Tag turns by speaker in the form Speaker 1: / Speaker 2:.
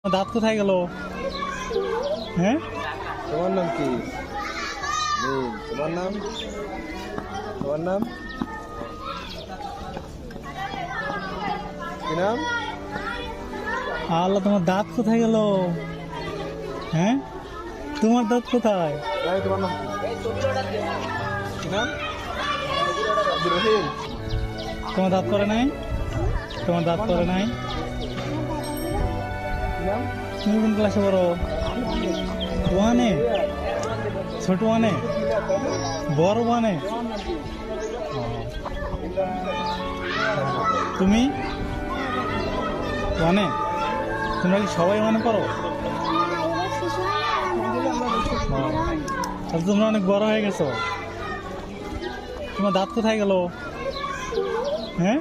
Speaker 1: দাঁত কোথায় গেল? হ্যাঁ,
Speaker 2: তোমার নাম কি? তোমার নাম কি নাম?
Speaker 1: আল্লাহ, তোমার দাঁত কোথায় গেল? হ্যাঁ, তোমার দাঁত কোথায়?
Speaker 2: তোমার নাম কি নাম? আব্দুর রহিম।
Speaker 1: তোমার দাঁত করে নাই? তোমার দাঁত করে নাই?
Speaker 2: কি নাম?
Speaker 1: তুমি কোন ক্লাসে পড়ো? ওয়ানে? ছোট ওয়ানে? বড় ওয়ানে? তুমি ওয়ানে? তোমরা কি সবাই ওয়ানে পড়ো? তাহলে তোমরা অনেক বড় হয়ে গেছো। তোমার দাঁত কোথায় গেল? হ্যাঁ,